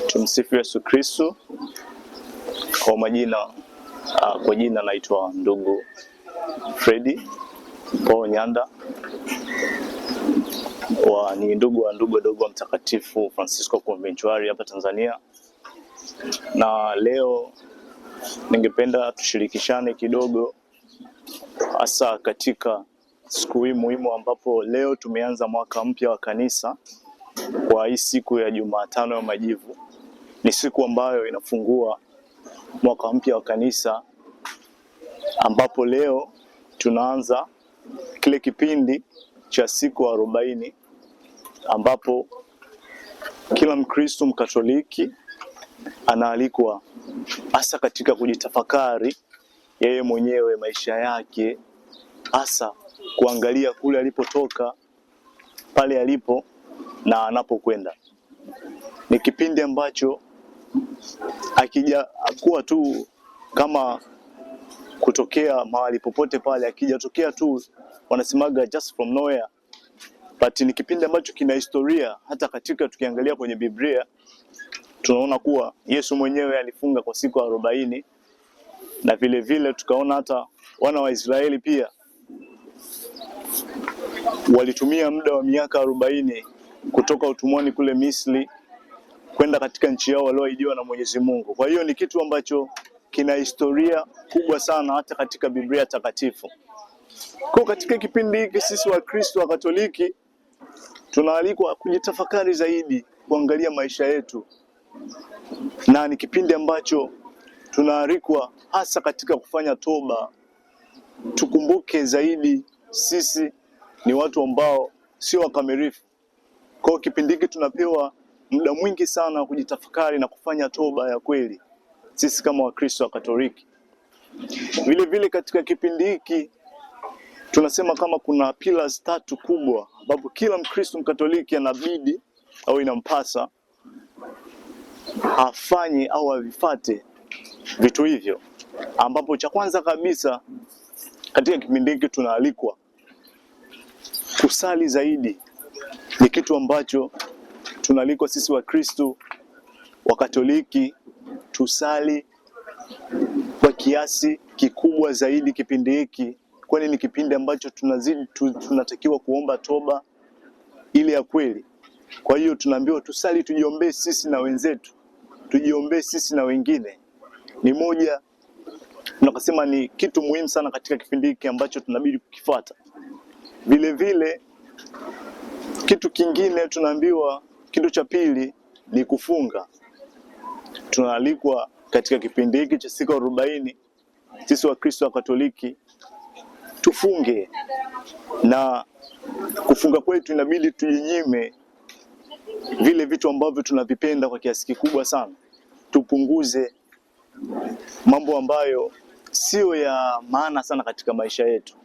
Tumsifu Yesu Kristo. Kwa jina naitwa ndugu Fredi Paul Nyanda, ni ndugu wadogo wa Mtakatifu Francisco Conventuari hapa Tanzania. Na leo ningependa tushirikishane kidogo, hasa katika siku hii muhimu ambapo leo tumeanza mwaka mpya wa kanisa. Kwa hii siku ya Jumatano ya Majivu ni siku ambayo inafungua mwaka mpya wa kanisa, ambapo leo tunaanza kile kipindi cha siku 40 ambapo kila Mkristo Mkatoliki anaalikwa hasa katika kujitafakari yeye mwenyewe, maisha yake, hasa kuangalia kule alipotoka, pale alipo na anapokwenda. Ni kipindi ambacho akija kuwa tu kama kutokea mahali popote pale, akijatokea tu wanasemaga just from nowhere, but ni kipindi ambacho kina historia. Hata katika tukiangalia kwenye Biblia tunaona kuwa Yesu mwenyewe alifunga kwa siku 40, na vile vile tukaona hata wana wa Israeli pia walitumia muda wa miaka 40 kutoka utumwani kule Misri kwenda katika nchi yao walioahidiwa na Mwenyezi Mungu. Kwa hiyo ni kitu ambacho kina historia kubwa sana hata katika Biblia takatifu. Kwa katika kipindi hiki sisi wa Kristo wa Katoliki tunaalikwa kujitafakari zaidi, kuangalia maisha yetu, na ni kipindi ambacho tunaalikwa hasa katika kufanya toba. Tukumbuke zaidi sisi ni watu ambao sio wakamilifu. Kwa kipindi hiki tunapewa muda mwingi sana kujitafakari na kufanya toba ya kweli sisi kama Wakristo wa Katoliki. Vile vile katika kipindi hiki tunasema kama kuna pillars 3 kubwa ambapo kila Mkristo Mkatoliki anabidi au inampasa afanye au avifate vitu hivyo, ambapo cha kwanza kabisa katika kipindi hiki tunaalikwa kusali zaidi. Ni kitu ambacho tunaalikwa sisi wa Kristo wa Katoliki tusali kwa kiasi kikubwa zaidi kipindi hiki, kwani ni kipindi ambacho tunatakiwa kuomba toba ile ya kweli. Kwa hiyo tunaambiwa tusali, tujiombee sisi na wenzetu, tujiombee sisi na wengine. Ni moja tunakasema ni kitu muhimu sana katika kipindi hiki ambacho tunabidi kukifuata. Vile vile kitu kingine tunaambiwa, kitu cha pili ni kufunga. Tunaalikwa katika kipindi hiki cha siku 40 sisi wa Kristo wa Katoliki tufunge, na kufunga kwetu inabidi tujinyime vile vitu ambavyo tunavipenda kwa kiasi kikubwa sana. Tupunguze mambo ambayo sio ya maana sana katika maisha yetu.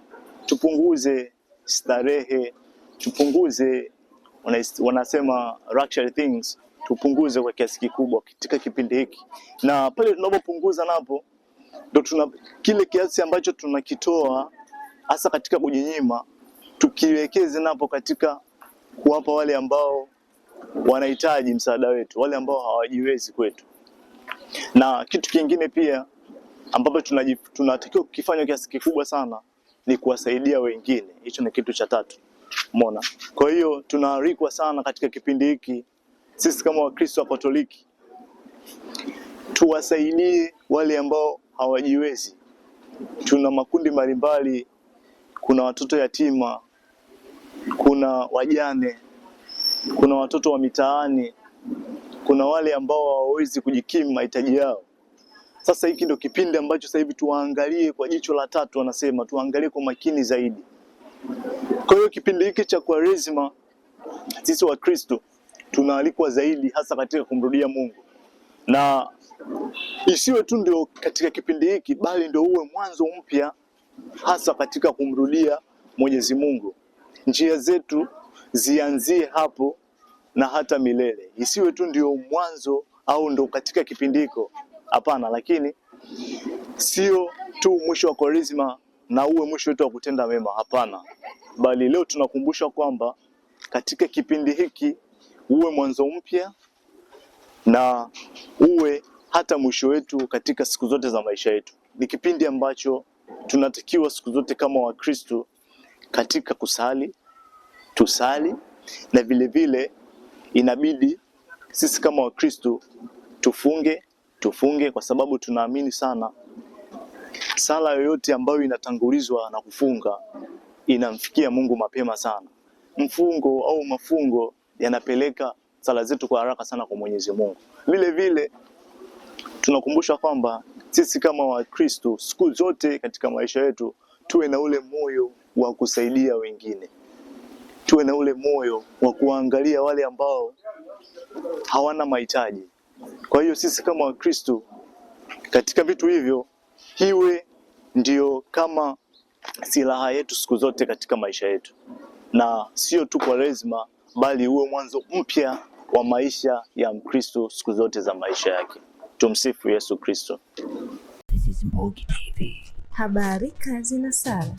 Tupunguze starehe, tupunguze wanasema luxury things, tupunguze kwa kiasi kikubwa katika kipindi hiki. Na pale tunapopunguza napo ndio kile kiasi ambacho tunakitoa hasa katika kujinyima, tukiwekeze napo katika kuwapa wale ambao wanahitaji msaada wetu, wale ambao hawajiwezi kwetu. Na kitu kingine pia ambapo tunatakiwa kukifanya kiasi kikubwa sana ni kuwasaidia wengine. Hicho ni kitu cha 3. Umeona? Kwa hiyo tunaalikwa sana katika kipindi hiki sisi kama Wakristo wa Katoliki tuwasaidie wale ambao hawajiwezi. Tuna makundi mbalimbali, kuna watoto yatima, kuna wajane, kuna watoto wa mitaani, kuna wale ambao hawawezi kujikimu mahitaji yao. Sasa hiki ndio kipindi ambacho sasa hivi tuangalie kwa jicho la 3, wanasema tuangalie kwa makini zaidi. Kwa hiyo kipindi hiki cha Kwaresima sisi wa Kristo tunaalikwa zaidi hasa katika kumrudia Mungu, na isiwe tu ndio katika kipindi hiki, bali ndio uwe mwanzo mpya hasa katika kumrudia Mwenyezi Mungu. Njia zetu zianzie hapo na hata milele. Isiwe tu ndio mwanzo au ndio katika kipindi hiko, hapana. Lakini sio tu mwisho wa Kwaresima na uwe mwisho wetu wa kutenda mema, hapana. Bali leo tunakumbusha kwamba katika kipindi hiki uwe mwanzo mpya na uwe hata mwisho wetu katika siku zote za maisha yetu. Ni kipindi ambacho tunatakiwa siku zote kama Wakristo katika kusali, tusali, na vile vile inabidi sisi kama Wakristo tufunge kwa sababu tunaamini sana sala yoyote ambayo inatangulizwa na kufunga inamfikia Mungu mapema sana. Mfungo au mafungo yanapeleka sala zetu kwa haraka sana kwa Mwenyezi Mungu. Vile vile tunakumbusha kwamba sisi kama Wakristo siku zote katika maisha yetu tuwe na ule moyo wa kusaidia wengine. Tuwe na ule moyo wa kuangalia wale ambao hawana mahitaji. Kwa hiyo sisi kama Wakristo katika vitu hivyo hiwe ndio kama silaha yetu siku zote katika maisha yetu, na sio tu Kwaresma bali uwe mwanzo mpya wa maisha ya Mkristo siku zote za maisha yake. Tumsifu Yesu Kristo. Habari, kazi na sala.